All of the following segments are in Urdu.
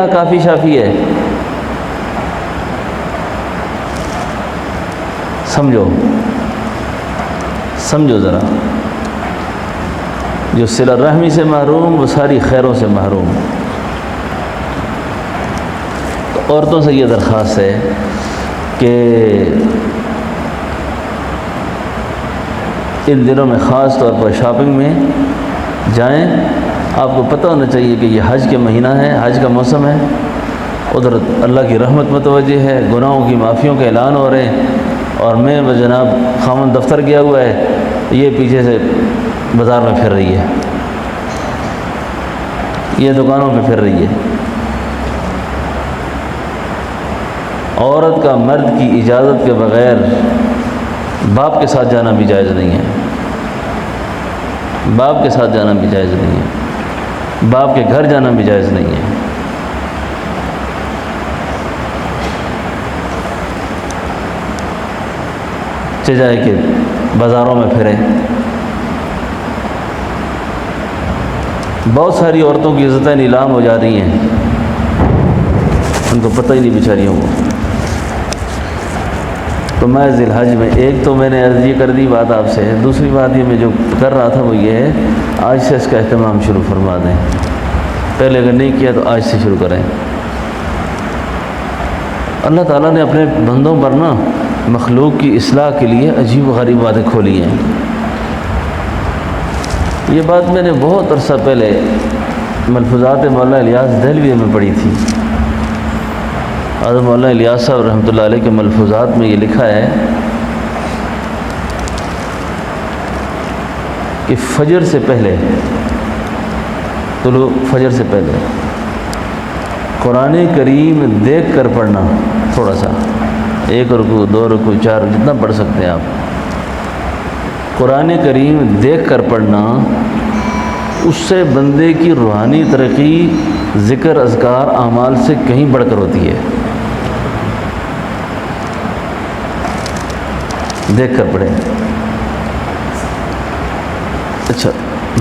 کافی شافی ہے. سمجھو ذرا، جو صلہ رحمی سے محروم وہ ساری خیروں سے محروم. تو عورتوں سے یہ درخواست ہے کہ ان دنوں میں خاص طور پر شاپنگ میں جائیں. آپ کو پتہ ہونا چاہیے کہ یہ حج کے مہینہ ہے، حج کا موسم ہے. ادھر اللہ کی رحمت متوجہ ہے، گناہوں کی معافیوں کے اعلان ہو رہے ہیں، اور میں جناب خامن دفتر گیا ہوا ہے، یہ پیچھے سے بازار میں پھر رہی ہے، یہ دکانوں پہ پھر رہی ہے. عورت کا مرد کی اجازت کے بغیر باپ کے ساتھ جانا بھی جائز نہیں ہے. باپ کے ساتھ جانا بھی جائز نہیں ہے، باپ کے گھر جانا بھی جائز نہیں ہے. جائے کہ بازاروں میں پھریں. بہت ساری عورتوں کی عزتیں نیلام ہو جا رہی ہیں، ان کو پتہ ہی نہیں بیچاریوں کو. تو میں ذی الحج میں ایک تو میں نے عرض یہ کر دی بات آپ سے، دوسری بات یہ میں جو کر رہا تھا وہ یہ ہے آج سے اس کا اہتمام شروع فرما دیں. پہلے اگر نہیں کیا تو آج سے شروع کریں. اللہ تعالیٰ نے اپنے بندوں پر نا مخلوق کی اصلاح کے لیے عجیب و غریب باتیں کھولی ہیں. یہ بات میں نے بہت عرصہ پہلے ملفوظات مولانا الیاس دہلوی میں پڑھی تھی. حضرت مولانا الیاس صاحب رحمۃ اللہ علیہ کے ملفوظات میں یہ لکھا ہے کہ فجر سے پہلے، طلوع فجر سے پہلے قرآن کریم دیکھ کر پڑھنا، تھوڑا سا 1 رکوع 2 رکوع 4 جتنا پڑھ سکتے ہیں آپ، قرآن کریم دیکھ کر پڑھنا، اس سے بندے کی روحانی ترقی ذکر اذکار اعمال سے کہیں بڑھ کر ہوتی ہے. دیکھ کر پڑھیں. اچھا،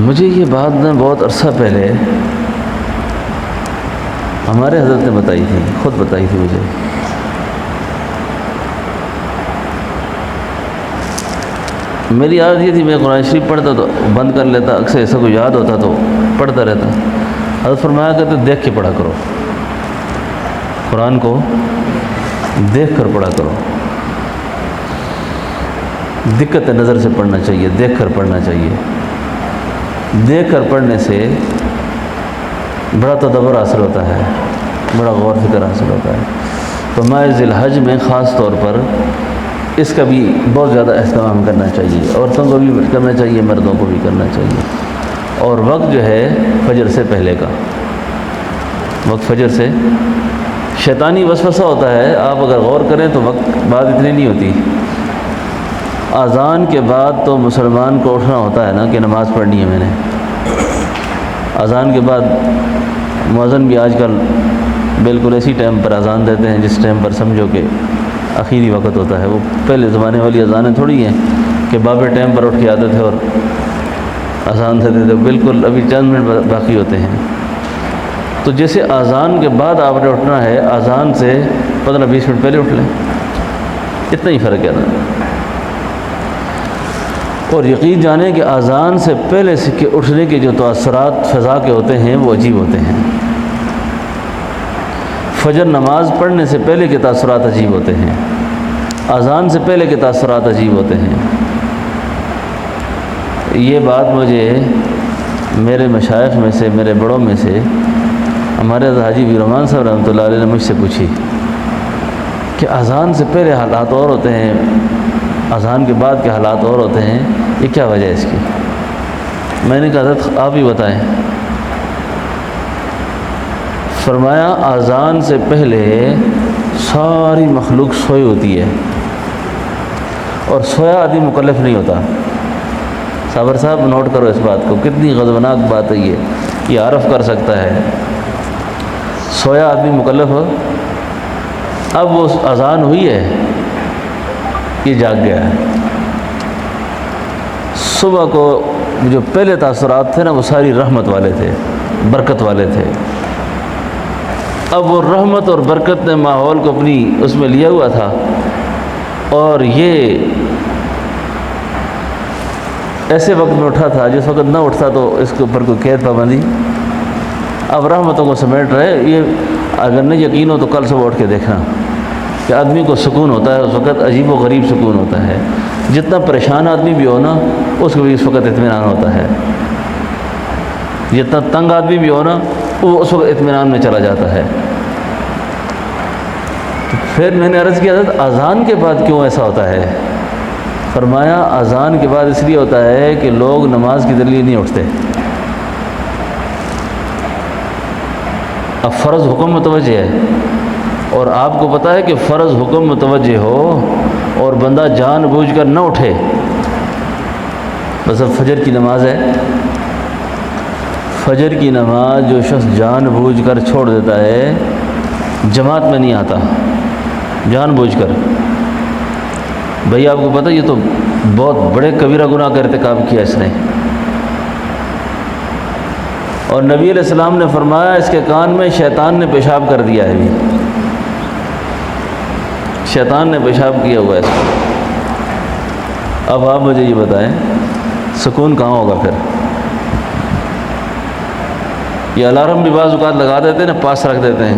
مجھے یہ بات نا بہت عرصہ پہلے ہمارے حضرت نے بتائی تھی، خود بتائی تھی مجھے. میری عادت یہ تھی میں قرآن شریف پڑھتا تو بند کر لیتا، اکثر ایسا کوئی یاد ہوتا تو پڑھتا رہتا. حضرت فرمایا کرتے دیکھ کے پڑھا کرو، قرآن کو دیکھ کر پڑھا کرو. دقت نظر سے پڑھنا چاہیے، دیکھ کر پڑھنا چاہیے. دیکھ کر پڑھنے سے بڑا تدبر حاصل ہوتا ہے، بڑا غور فکر حاصل ہوتا ہے. تو میں ذی الحج میں خاص طور پر اس کا بھی بہت زیادہ اہتمام کرنا چاہیے. عورتوں کو بھی کرنا چاہیے، مردوں کو بھی کرنا چاہیے. اور وقت جو ہے فجر سے پہلے کا وقت، فجر سے شیطانی وسوسہ ہوتا ہے. آپ اگر غور کریں تو وقت بات اتنی نہیں ہوتی. اذان کے بعد تو مسلمان کو اٹھنا ہوتا ہے نا کہ نماز پڑھنی ہے. میں نے اذان کے بعد مؤذن بھی آج کل بالکل اسی ٹائم پر اذان دیتے ہیں جس ٹائم پر سمجھو کہ آخری وقت ہوتا ہے. وہ پہلے زمانے والی اذانیں تھوڑی ہیں کہ بابے ٹائم پر اٹھ کے آتے تھے اور اذان دیتے تھے. بالکل ابھی چند منٹ باقی ہوتے ہیں. تو جیسے اذان کے بعد آپ نے اٹھنا ہے، اذان سے 15-20 منٹ پہلے اٹھ لیں، اتنا ہی فرق ہے نا. اور یقین جانیں کہ اذان سے پہلے سے کے اٹھنے کے جو تاثرات فضا کے ہوتے ہیں وہ عجیب ہوتے ہیں. فجر نماز پڑھنے سے پہلے کے تاثرات عجیب ہوتے ہیں، اذان سے پہلے کے تاثرات عجیب ہوتے ہیں. یہ بات مجھے میرے مشائخ میں سے، میرے بڑوں میں سے ہمارے حاجی الرحمن صاحب رحمۃ اللہ علیہ نے مجھ سے پوچھی کہ اذان سے پہلے حالات اور ہوتے ہیں، اذان کے بعد کے حالات اور ہوتے ہیں، یہ کیا وجہ ہے اس کی؟ میں نے کہا حضرت آپ ہی بتائیں. فرمایا اذان سے پہلے ساری مخلوق سوئی ہوتی ہے، اور سویا آدمی مکلف نہیں ہوتا. صابر صاحب نوٹ کرو اس بات کو، کتنی غضبناک بات ہے یہ عرف کر سکتا ہے. سویا آدمی مکلف ہو، اب وہ اذان ہوئی ہے، یہ جاگ گیا ہے. صبح کو جو پہلے تاثرات تھے نا وہ ساری رحمت والے تھے، برکت والے تھے. اب وہ رحمت اور برکت نے ماحول کو اپنی اس میں لیا ہوا تھا، اور یہ ایسے وقت میں اٹھا تھا جس وقت نہ اٹھتا تو اس کے اوپر کوئی قید پابندی۔ اب رحمتوں کو سمیٹ رہے، یہ اگر نہیں یقین ہو تو کل صبح اٹھ کے دیکھنا کہ آدمی کو سکون ہوتا ہے، اس وقت عجیب و غریب سکون ہوتا ہے۔ جتنا پریشان آدمی بھی ہو نا، اس کو بھی اس وقت اطمینان ہوتا ہے۔ جتنا تنگ آدمی بھی ہو نا، وہ اس وقت اطمینان میں چلا جاتا ہے۔ پھر میں نے عرض کیا تھا اذان کے بعد کیوں ایسا ہوتا ہے؟ فرمایا اذان کے بعد اس لیے ہوتا ہے کہ لوگ نماز کے ذریعے نہیں اٹھتے۔ اب فرض حکم متوجہ ہے، اور آپ کو پتہ ہے کہ فرض حکم متوجہ ہو اور بندہ جان بوجھ کر نہ اٹھے، بس اب فجر کی نماز ہے، فجر کی نماز جو شخص جان بوجھ کر چھوڑ دیتا ہے، جماعت میں نہیں آتا جان بوجھ کر، بھئی آپ کو پتہ یہ تو بہت بڑے کبیرہ گناہ کا ارتکاب کیا اس نے۔ اور نبی علیہ السلام نے فرمایا اس کے کان میں شیطان نے پیشاب کر دیا ہے، بھی شیطان نے پیشاب کیا ہوا ہے اس کو۔ اب آپ مجھے یہ بتائیں سکون کہاں ہوگا پھر؟ یہ الارم بھی بعض اوقات لگا دیتے ہیں نا، پاس رکھ دیتے ہیں،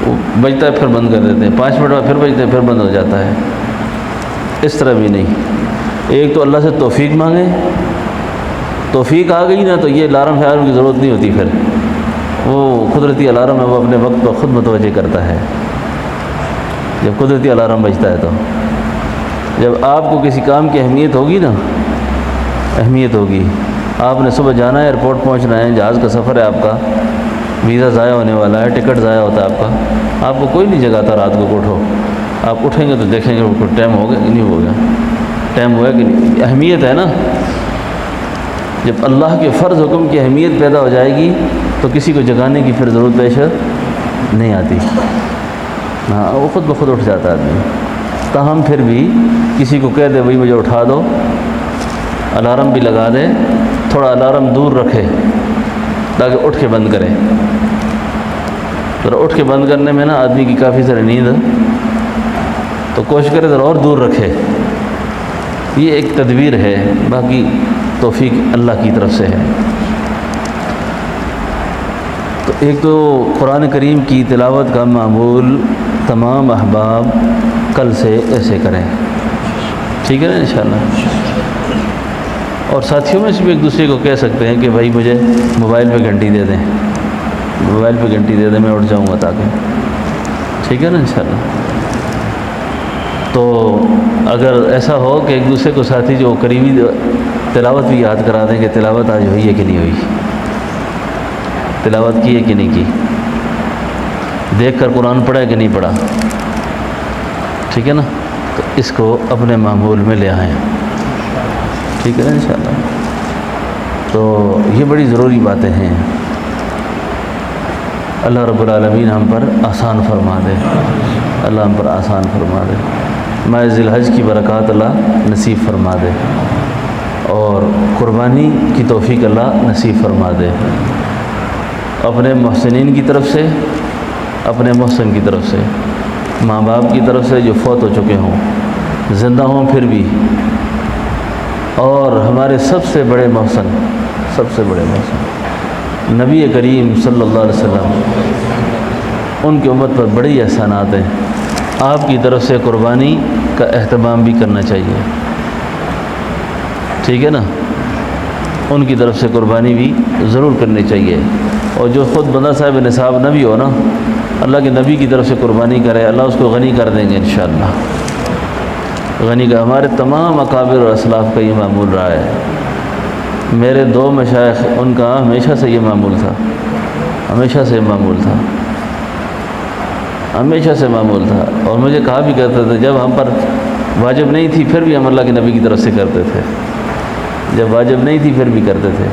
وہ بجتا ہے پھر بند کر دیتے ہیں، 5 منٹ بعد پھر بجتے ہیں پھر بند ہو جاتا ہے۔ اس طرح بھی نہیں، ایک تو اللہ سے توفیق مانگیں، توفیق آ گئی نا تو یہ الارم شارم کی ضرورت نہیں ہوتی، پھر وہ قدرتی الارم ہے، وہ اپنے وقت پر خود متوجہ کرتا ہے جب قدرتی الارم بجتا ہے۔ تو جب آپ کو کسی کام کی اہمیت ہوگی نا، اہمیت ہوگی، آپ نے صبح جانا ہے، ایئرپورٹ پہنچنا ہے، جہاز کا سفر ہے آپ کا، ویزا ضائع ہونے والا ہے، ٹکٹ ضائع ہوتا ہے آپ کا، آپ کو کوئی نہیں جگاتا رات کو اٹھو، آپ اٹھیں گے تو دیکھیں گے وہ ٹائم ہو گیا کہ نہیں ہو گیا، ٹائم ہوا کہ نہیں۔ اہمیت ہے نا، جب اللہ کے فرض حکم کی اہمیت پیدا ہو جائے گی تو کسی کو جگانے کی پھر ضرورت پیش نہیں آتی، ہاں وہ خود بخود اٹھ جاتا ہے آدمی۔ تاہم پھر بھی کسی کو کہہ دے بھائی مجھے اٹھا دو، الارم بھی لگا دے، تھوڑا الارم دور رکھے تاکہ اٹھ کے بند کرے، ذرا اٹھ کے بند کرنے میں نا آدمی کی کافی ساری نیند، تو کوشش کرے ذرا اور دور رکھے۔ یہ ایک تدبیر ہے، باقی توفیق اللہ کی طرف سے ہے۔ تو ایک تو قرآن کریم کی تلاوت کا معمول تمام احباب کل سے ایسے کریں، ٹھیک ہے نا انشاءاللہ۔ اور ساتھیوں میں سے بھی ایک دوسرے کو کہہ سکتے ہیں کہ بھائی مجھے موبائل پہ گھنٹی دے دیں، موبائل پہ گھنٹی دے دیں، میں اٹھ جاؤں گا تاکہ، ٹھیک ہے نا انشاءاللہ۔ تو اگر ایسا ہو کہ ایک دوسرے کو ساتھی جو قریبی تلاوت بھی یاد کرا دیں کہ تلاوت آج ہوئی ہے کہ نہیں ہوئی، تلاوت کی ہے کہ نہیں کی، دیکھ کر قرآن پڑھا ہے کہ نہیں پڑھا، ٹھیک ہے نا، تو اس کو اپنے معمول میں لے آئیں، ٹھیک ہے نا انشاءاللہ۔ تو یہ بڑی ضروری باتیں ہیں، اللہ رب العالمین ہم پر آسان فرما دے، اللہ ہم پر آسان فرما دے، ماہ ذی الحج کی برکات اللہ نصیب فرما دے، اور قربانی کی توفیق اللہ نصیب فرما دے، اپنے محسنین کی طرف سے، اپنے محسن کی طرف سے، ماں باپ کی طرف سے جو فوت ہو چکے ہوں، زندہ ہوں پھر بھی، اور ہمارے سب سے بڑے محسن، سب سے بڑے محسن نبی کریم صلی اللہ علیہ وسلم، ان کی امت پر بڑی احسانات ہیں، آپ کی طرف سے قربانی کا اہتمام بھی کرنا چاہیے، ٹھیک ہے نا، ان کی طرف سے قربانی بھی ضرور کرنی چاہیے، اور جو خود بندہ صاحب نصاب نہ بھی ہو نا، اللہ کے نبی کی طرف سے قربانی کرے، اللہ اس کو غنی کر دیں گے انشاءاللہ، غنی کا۔ ہمارے تمام اکابر اور اسلاف کا یہ معمول رہا ہے، میرے 2 مشائخ ان کا ہمیشہ سے یہ معمول تھا، ہمیشہ سے معمول تھا، ہمیشہ سے معمول تھا، اور مجھے کہا بھی کرتے تھے جب ہم پر واجب نہیں تھی پھر بھی ہم اللہ کے نبی کی طرف سے کرتے تھے، جب واجب نہیں تھی پھر بھی کرتے تھے۔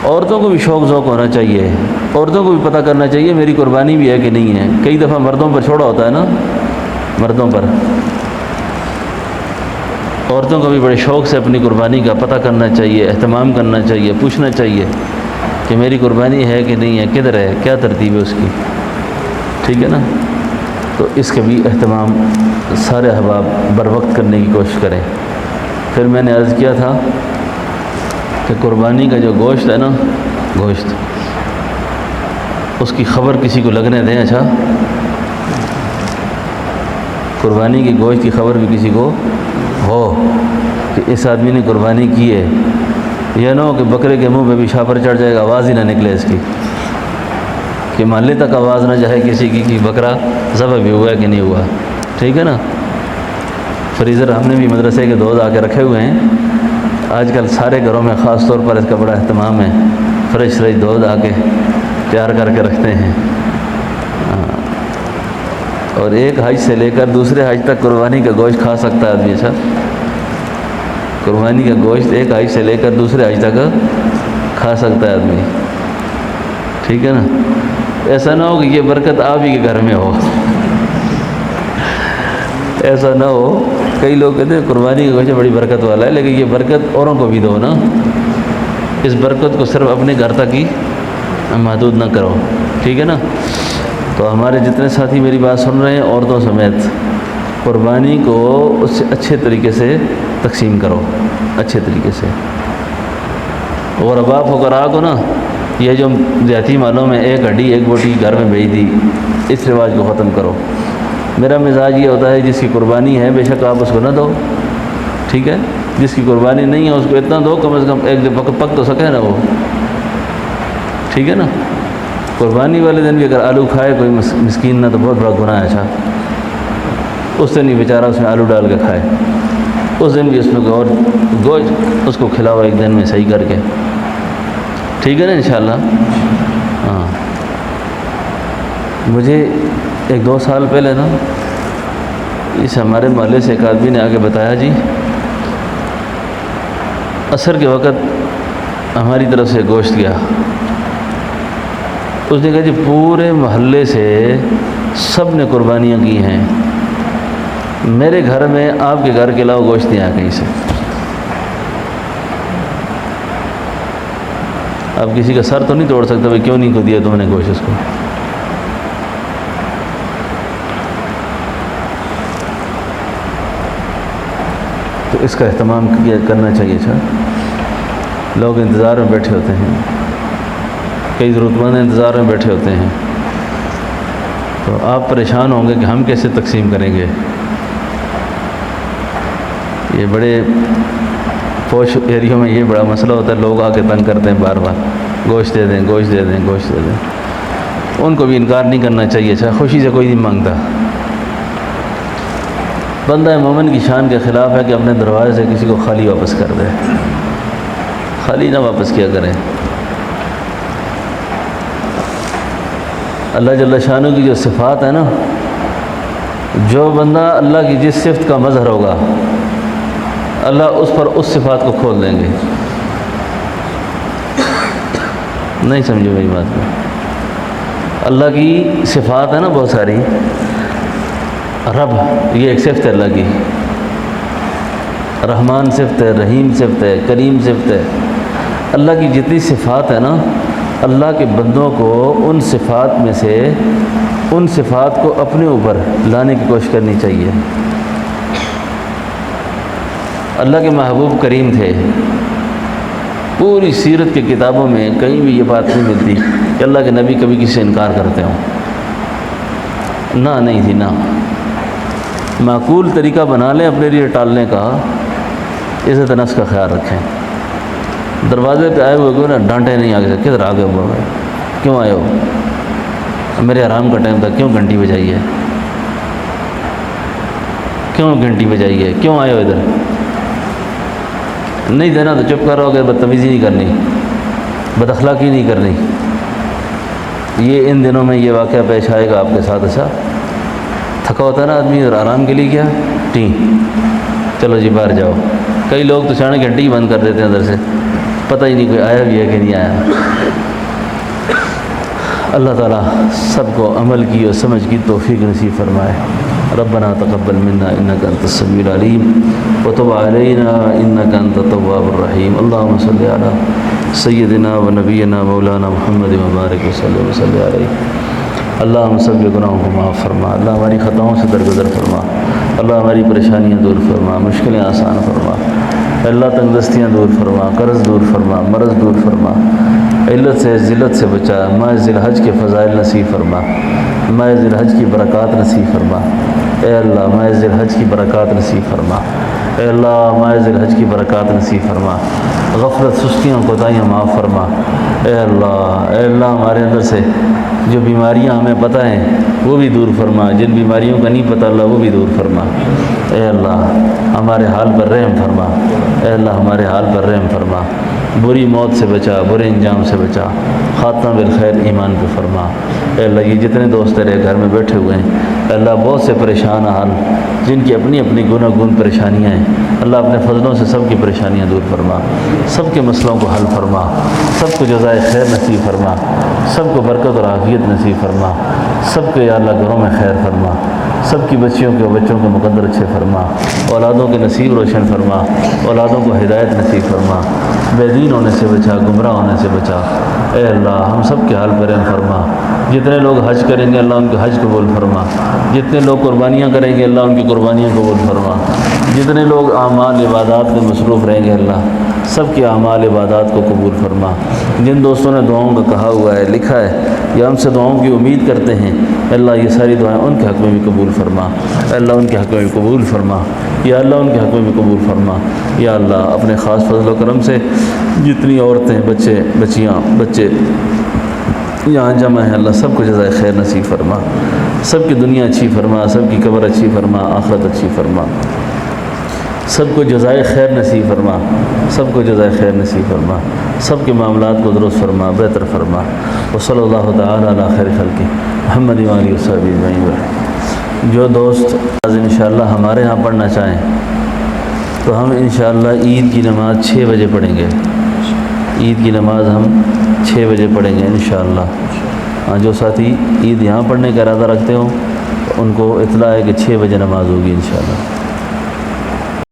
عورتوں کو بھی شوق ذوق ہونا چاہیے، عورتوں کو بھی پتہ کرنا چاہیے میری قربانی بھی ہے کہ نہیں ہے۔ کئی دفعہ مردوں پر چھوڑا ہوتا ہے نا، مردوں پر، عورتوں کو بھی بڑے شوق سے اپنی قربانی کا پتہ کرنا چاہیے، اہتمام کرنا چاہیے، پوچھنا چاہیے کہ میری قربانی ہے کہ نہیں ہے، کدھر ہے، کیا ترتیب ہے اس کی، ٹھیک ہے نا. تو اس کا بھی اہتمام سارے احباب بر وقت کرنے کی کوشش کریں. پھر میں نے عرض کیا تھا کہ قربانی کا جو گوشت ہے نا، گوشت، اس کی خبر کسی کو لگنے دیں. اچھا، قربانی کی گوشت کی خبر بھی کسی کو ہو کہ اس آدمی نے قربانی کی ہے. یہ نہ ہو کہ بکرے کے منہ پہ بھی شاپر چڑھ جائے گا، آواز ہی نہ نکلے اس کی، کہ محلے تک آواز نہ جائے کسی کی کہ بکرا ذبح بھی ہوا ہے کہ نہیں ہوا. ٹھیک ہے نا. فریزر ہم نے بھی مدرسے کے دودھ آ کے رکھے ہوئے ہیں. آج کل سارے گھروں میں خاص طور پر اس کا بڑا اہتمام ہے. فریش دودھ آ کے تیار کر کے رکھتے ہیں. اور ایک حج سے لے کر دوسرے حج تک قربانی کا گوشت کھا سکتا ہے آدمی. اچھا، قربانی کا گوشت ایک حج سے لے کر دوسرے حج تک کھا سکتا ہے آدمی. ٹھیک ہے نا. ایسا نہ ہو کہ یہ برکت آپ ہی کے گھر میں ہو. ایسا نہ ہو. کئی لوگ کہتے ہیں قربانی کا گوشت بڑی برکت والا ہے، لیکن یہ برکت اوروں کو بھی دو نا. اس برکت کو صرف اپنے گھر تک ہی محدود نہ کرو. ٹھیک ہے نا. تو ہمارے جتنے ساتھی میری بات سن رہے ہیں، عورتوں سمیت، قربانی کو اس سے اچھے طریقے سے تقسیم کرو، اچھے طریقے سے. اور اباب فقراء کو نا، یہ جو دیہاتی مالوں میں ایک ہڈی ایک بوٹی گھر میں بھیج دی، اس رواج کو ختم کرو. میرا مزاج یہ ہوتا ہے جس کی قربانی ہے بے شک آپ اس کو نہ دو. ٹھیک ہے. جس کی قربانی نہیں ہے اس کو اتنا دو کم از کم ایک دن پک تو سکے نا وہ. ٹھیک ہے نا. قربانی والے دن بھی اگر آلو کھائے کوئی مسکین نہ تو بہت بڑا گناہ ہے. اچھا، اس دن بھی بیچارہ اس میں آلو ڈال کے کھائے، اس دن بھی اس میں اور گوشت اس کو کھلاؤ ایک دن میں صحیح کر کے. ٹھیک ہے نا انشاءاللہ. ہاں، مجھے 1-2 سال پہلے نا اس ہمارے محلے سے ایک آدمی نے آگے بتایا، جی عصر کے وقت ہماری طرف سے گوشت گیا. اس نے کہا جی پورے محلے سے سب نے قربانیاں کی ہیں، میرے گھر میں آپ کے گھر کے علاوہ گوشت نہیں آیا کہیں سے. اب کسی کا سر تو نہیں توڑ سکتا بھائی کیوں نہیں کو دیا تم نے گوشت اس کو. تو اس کا اہتمام کرنا چاہیے. اچھا، لوگ انتظار میں بیٹھے ہوتے ہیں، کئی ضرورت مند انتظار میں بیٹھے ہوتے ہیں، تو آپ پریشان ہوں گے کہ ہم کیسے تقسیم کریں گے. یہ بڑے پوش ایریوں میں یہ بڑا مسئلہ ہوتا ہے. لوگ آ کے تنگ کرتے ہیں بار بار، گوشت دے دیں، گوشت دے دیں، گوشت دے دیں. ان کو بھی انکار نہیں کرنا چاہیے. اچھا، خوشی سے کوئی نہیں مانگتا. بندہ مومن کی شان کے خلاف ہے کہ اپنے دروازے سے کسی کو خالی واپس کر دے. خالی نہ واپس کیا کریں. اللہ جل شانہ کی جو صفات ہے نا، جو بندہ اللہ کی جس صفت کا مظہر ہوگا اللہ اس پر اس صفات کو کھول دیں گے. نہیں سمجھو میری بات میں. اللہ کی صفات ہے نا بہت ساری. رب یہ ایک صفت ہے اللہ کی. رحمان صفت ہے، رحیم صفت ہے، کریم صفت ہے. اللہ کی جتنی صفات ہے نا، اللہ کے بندوں کو ان صفات میں سے ان صفات کو اپنے اوپر لانے کی کوشش کرنی چاہیے. اللہ کے محبوب کریم تھے. پوری سیرت کی کتابوں میں کہیں بھی یہ بات نہیں ملتی کہ اللہ کے نبی کبھی کسی سے انکار کرتے ہوں. نہ، نہیں تھی. نہ، معقول طریقہ بنا لیں اپنے لیے ٹالنے کا. عزت نفس کا خیال رکھیں. دروازے پہ آئے ہوئے کو نا ڈانٹے نہیں آگے سے، کدھر آ گئے ہو، کیوں آئے ہو، میرے آرام کا ٹائم تھا، کیوں گھنٹی بجائی ہے، کیوں گھنٹی بجائی ہے، کیوں آئے ہو ادھر. نہیں دینا تو چپ کر رہو گے. بدتمیزی نہیں کرنی، بد اخلاقی نہیں کرنی. یہ ان دنوں میں یہ واقعہ پیش آئے گا آپ کے ساتھ. اچھا، تھکا ہوتا ہے نا آدمی اور آرام کے لیے کیا ٹی، چلو جی باہر جاؤ. کئی لوگ تو چاڑے گھنٹی ہی بند کر دیتے ہیں اندر سے، پتہ ہی نہیں کوئی آیا بھی ہے کہ نہیں آیا. اللہ تعالیٰ سب کو عمل کی اور سمجھ کی توفیق نصیب فرمائے. ربنا تقبل منا انك انت السميع العليم وتب علينا انك انت التواب الرحيم. اللهم صل على سیدنا و نبینا مولانا محمد مبارک وسلم علیہ۔ اللہ ہم سب کے گناہوں کو معاف فرما، اللہ ہماری خطاؤں سے درگزر فرما، اللہ ہماری پریشانیاں دور فرما، مشکلیں آسان فرما، اللہ تنگ دستیاں دور فرما، قرض دور فرما، مرض دور فرما، علت سے ذلت سے بچا، ماہ ذی الحج کے فضائل نصیب فرما، ماہ ذی الحج کی برکات نصیب فرما، اے اللہ ماہ ذی الحج کی برکات نصیب فرما، اے اللہ ماہ ذی الحج کی برکات نصیب فرما، غفلت سستیاں کوتاہیاں معاف فرما، اے اللہ ہمارے اندر سے جو بیماریاں ہمیں پتہ ہیں وہ بھی دور فرما، جن بیماریوں کا نہیں پتہ اللہ وہ بھی دور فرما، اے اللہ ہمارے حال پر رحم فرما، اے اللہ ہمارے حال پر رحم فرما، بری موت سے بچا، برے انجام سے بچا، خاتمہ بالخیر ایمان پہ فرما، اے اللہ یہ جتنے دوست تیرے گھر میں بیٹھے ہوئے ہیں اے اللہ بہت سے پریشان حال جن کی اپنی اپنی گناگون پریشانیاں ہیں، اللہ اپنے فضلوں سے سب کی پریشانیاں دور فرما، سب کے مسئلوں کو حل فرما، سب کو جزائے خیر نصیب فرما، سب کو برکت اور عافیت نصیب فرما، سب کے یا اللہ گھروں میں خیر فرما، سب کی بچیوں کے بچوں کے مقدر اچھے فرما، اولادوں کے نصیب روشن فرما، اولادوں کو ہدایت نصیب فرما، بے دین ہونے سے بچا، گمراہ ہونے سے بچا، اے اللہ ہم سب کے حال پر رحم فرما، جتنے لوگ حج کریں گے اللہ ان کے حج قبول فرما، جتنے لوگ قربانیاں کریں گے اللہ ان کی قربانیاں قبول فرما، جتنے لوگ اعمال عبادات میں مصروف رہیں گے اللہ سب کے اعمال عبادات کو قبول فرما، جن دوستوں نے دعاؤں کا کہا ہوا ہے لکھا ہے یا ہم سے دعاؤں کی امید کرتے ہیں اللہ یہ ساری دعائیں ان کے حق میں بھی قبول فرما، اللہ ان کے حق میں بھی قبول فرما، یا اللہ ان کے حق میں بھی قبول فرما، یا اللہ اپنے خاص فضل و کرم سے جتنی عورتیں بچے بچیاں بچے یہاں جمع ہیں اللہ سب کو جزائے خیر نصیب فرما، سب کی دنیا اچھی فرما، سب کی قبر اچھی فرما، آخرت اچھی فرما، سب کو جزائے خیر نصیب فرما، سب کو جزائے خیر نصیب فرما، سب کے معاملات کو درست فرما، بہتر فرما، وصلی اللہ تعالی علی خیر خلق محمد و آلہ وصحبہ اجمعین۔ جو دوست آج انشاءاللہ ہمارے ہاں پڑھنا چاہیں تو ہم انشاءاللہ عید کی نماز 6 بجے پڑھیں گے، عید کی نماز ہم 6 بجے پڑھیں گے انشاءاللہ۔ ہاں جو ساتھی عید یہاں پڑھنے کا ارادہ رکھتے ہوں ان کو اطلاع ہے کہ 6 بجے نماز ہوگی انشاءاللہ۔